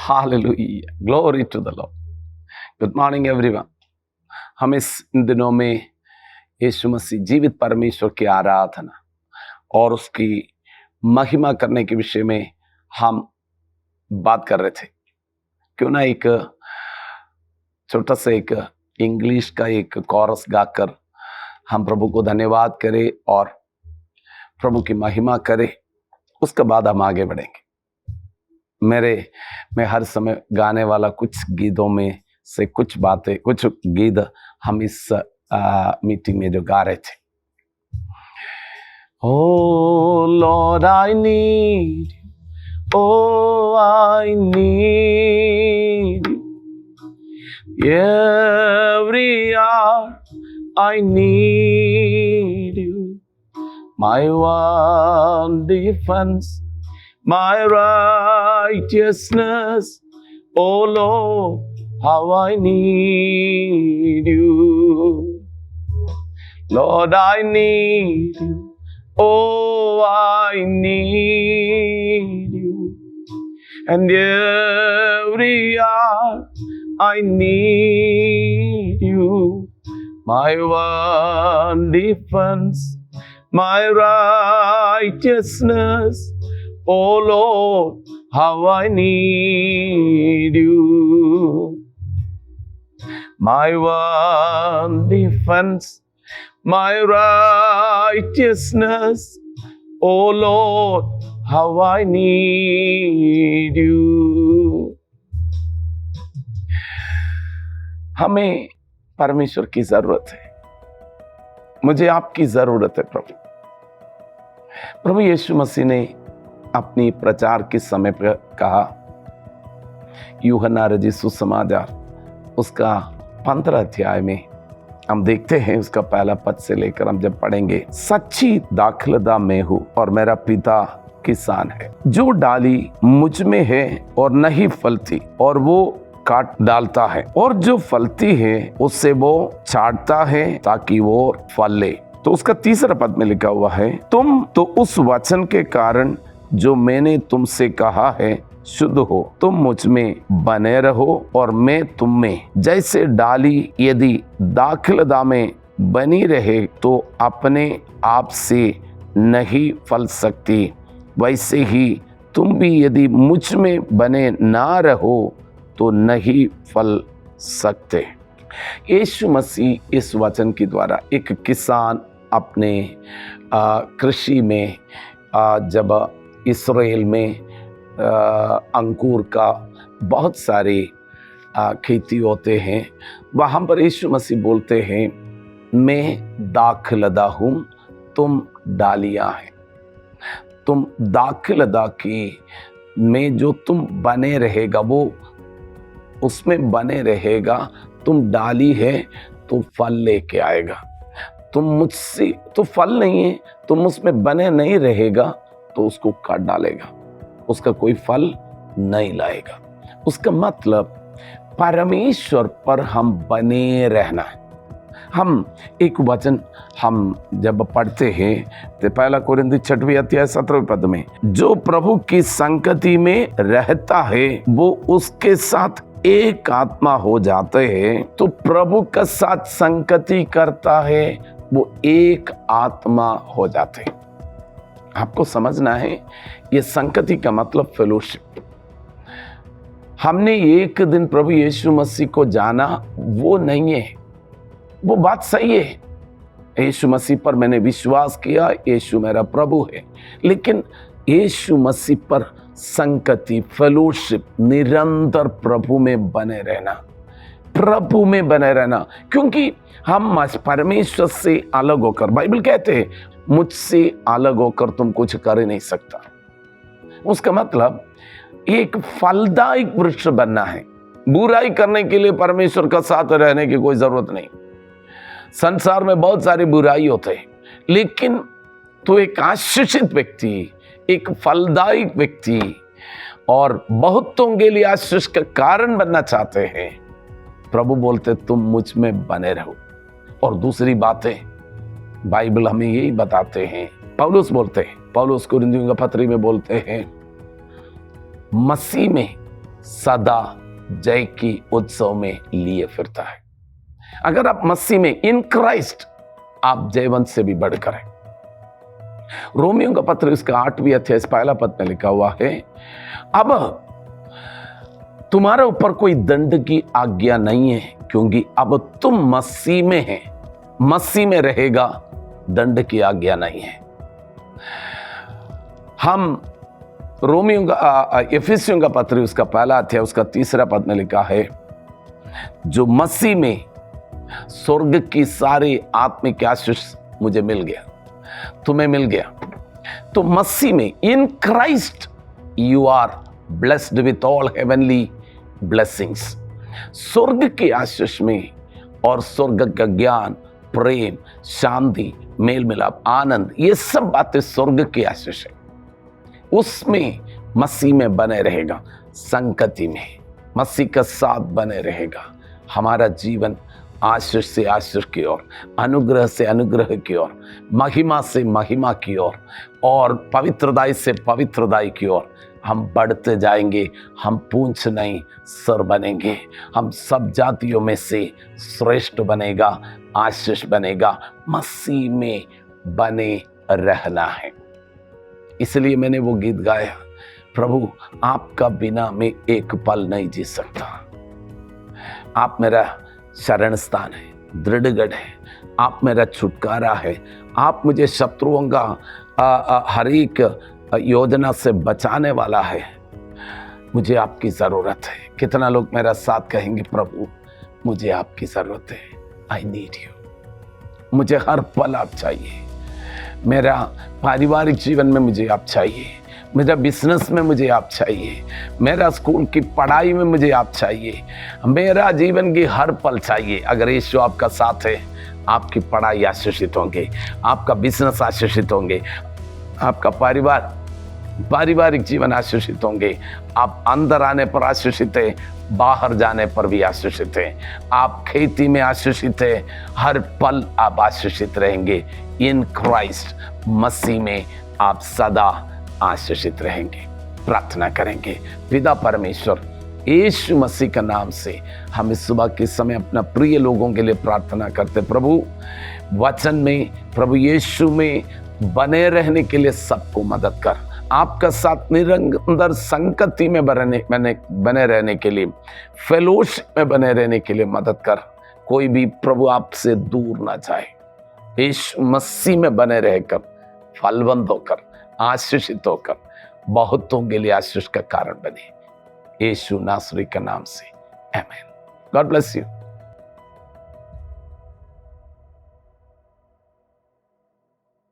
Hallelujah, glory to the Lord. Good morning everyone. हम इस दिनों में यीशु मसीह जीवित परमेश्वर की आराधना और उसकी महिमा करने के विषय में हम बात कर रहे थे। क्यों ना एक छोटा सा एक इंग्लिश का एक कोरस गाकर हम प्रभु को धन्यवाद करें और प्रभु की महिमा करें, उसके बाद हम आगे बढ़ेंगे। मैं हर समय गाने वाला कुछ गीतों में से कुछ गीत हम इस मीटिंग में जो गा रहे थे। Oh Lord, I need you. Oh, I need you. Every hour I need you. My one defense, my righteousness. Oh Lord, how I need you. Lord, I need you. Oh, I need you. And every hour I need you. My one defense, my righteousness. Oh Lord, how I need you. My one defense, my righteousness. Oh Lord, how I need you. हमें परमेश्वर की जरूरत है। मुझे आपकी जरूरत है प्रभु यीशु मसीह ने अपनी प्रचार के समय पर कहा, यूहन्ना रचित सुसमाचार उसका 15 अध्याय में हम देखते हैं, उसका पहला पद से लेकर हम जब पढ़ेंगे, सच्ची दाखलता मैं हूँ और मेरा पिता किसान है। जो डाली मुझ में है और नहीं फलती और वो काट डालता है, और जो फलती है उससे वो छांटता है ताकि वो फल ले। तो उसका तीसरा पद में लिखा हुआ है, तुम तो उस वचन के कारण जो मैंने तुमसे कहा है शुद्ध हो। तुम मुझ में बने रहो और मैं तुम में। जैसे डाली यदि दाखलता में बनी रहे तो अपने आप से नहीं फल सकती, वैसे ही तुम भी यदि मुझ में बने ना रहो तो नहीं फल सकते। यीशु मसीह इस वचन के द्वारा एक किसान अपने कृषि में जब इस्राएल में अंकुर का बहुत सारी खेती होते हैं, वहाँ पर यीशु मसीह बोलते हैं, मैं दाखलता हूँ, तुम डालियाँ हैं। तुम दाखलता की में जो तुम बने रहेगा वो उसमें बने रहेगा। तुम डाली है तो फल लेके आएगा। तुम मुझसे तो फल नहीं है, तुम उसमें बने नहीं रहेगा तो उसको काट डालेगा, उसका कोई फल नहीं लाएगा। उसका मतलब परमेश्वर पर हम बने रहना है। हम एक वचन हम जब पढ़ते हैं तो 1 कोरिन्थी 6 अध्याय 17 पद में, जो प्रभु की संगति में रहता है वो उसके साथ एक आत्मा हो जाते हैं। तो प्रभु का साथ संगति करता है वो एक आत्मा हो जाते हैं। आपको समझना है, ये संगति का मतलब फेलोशिप। हमने एक दिन प्रभु यीशु मसीह को जाना वो नहीं है, वो बात सही है। यीशु मसीह पर मैंने विश्वास किया, यीशु मेरा प्रभु है, लेकिन यीशु मसीह पर संगति, फेलोशिप, निरंतर प्रभु में बने रहना, प्रभु में बने रहना। क्योंकि हम परमेश्वर से अलग होकर, बाइबल कहते हैं, मुझसे अलग होकर तुम कुछ कर ही नहीं सकता। उसका मतलब एक फलदायक वृक्ष बनना है। बुराई करने के लिए परमेश्वर का साथ रहने की कोई जरूरत नहीं। संसार में बहुत सारी बुराई होते हैं, लेकिन तो एक आशीषित व्यक्ति, एक फलदायक व्यक्ति और बहुतों के लिए आशीष का कारण बनना चाहते हैं, प्रभु बोलते तुम मुझ में बने रहो। और दूसरी बातें बाइबल हमें यही बताते हैं। पौलुस बोलते हैं, पौलुस कोरिन्थियों का पत्री में बोलते हैं, मसीह में सदा जय की उत्सव में लिए फिरता है। अगर आप मसीह में, इन क्राइस्ट, आप जयवंत से भी बढ़कर हैं। रोमियो का पत्र इसका 8वीं अध्याय पहला पद में लिखा हुआ है, अब तुम्हारे ऊपर कोई दंड की आज्ञा नहीं है, क्योंकि अब तुम मसीह में हैं। मसीह में रहेगा, दंड की आज्ञा नहीं है। हम रोमियो का, एफिसियों का पत्र उसका पहला अध्याय उसका 3रा पद में लिखा है, जो मसीह में स्वर्ग की सारी आत्मिक आशीष मुझे मिल गया, तुम्हें मिल गया। तो मसीह में, in Christ you are blessed with all heavenly blessings. स्वर्ग की आशीष में, और स्वर्ग का ज्ञान, प्रेम, शांति, मेल मिलाप, आनंद, ये सब बातें स्वर्ग की आशीष है। उसमें मसीह में बने रहेगा, संगति में मसीह का साथ बने रहेगा। हमारा जीवन आशीष से आशीष की ओर, अनुग्रह से अनुग्रह की ओर, महिमा से महिमा की ओर, और पवित्रदाई से पवित्रदाई की ओर हम बढ़ते जाएंगे। हम पूंछ नहीं, सर बनेंगे। हम सब जातियों में से श्रेष्ठ बनेगा, आशीष बनेगा। मसीह में बने रहना है। इसलिए मैंने वो गीत गाया, प्रभु आपका बिना मैं एक पल नहीं जी सकता। आप मेरा शरण स्थान है, दृढ़गढ़ है, आप मेरा छुटकारा है। आप मुझे शत्रुओं का हर एक योजना से बचाने वाला है। मुझे आपकी ज़रूरत है। कितना लोग मेरा साथ कहेंगे, प्रभु मुझे आपकी ज़रूरत है, आई नीड यू। मुझे हर पल आप चाहिए। मेरा पारिवारिक जीवन में मुझे आप चाहिए, मेरा बिजनेस में मुझे आप चाहिए, मेरा स्कूल की पढ़ाई में मुझे आप चाहिए, मेरा जीवन की हर पल चाहिए। अगर यीशु आपका साथ है, आपकी पढ़ाई आशीषित होंगे, आपका बिजनेस आशीषित होंगे, आपका पारिवारिक जीवन आशीषित होंगे। आप अंदर आने पर आशीषित है, बाहर जाने पर भी आशीषित है। आप खेती में आशीषित है, हर पल आप आशीषित रहेंगे। इन क्राइस्ट, मसीह में आप सदा आशीषित रहेंगे। प्रार्थना करेंगे। पिता परमेश्वर, यीशु मसीह का नाम से हम इस सुबह के समय अपना प्रिय लोगों के लिए प्रार्थना करते। प्रभु वचन में, प्रभु यीशु में बने रहने के लिए सबको मदद कर। आपका साथ निरंतर संगति में बने रहने के लिए, फेलोशिप में बने रहने के लिए मदद कर। कोई भी प्रभु आपसे दूर ना जाए। यीशु मसीह में बने रहकर, फलवंत होकर, आशीषित होकर, बहुतों के लिए आशीष का कारण बने। यीशु नासरी के नाम से, आमीन। God bless you.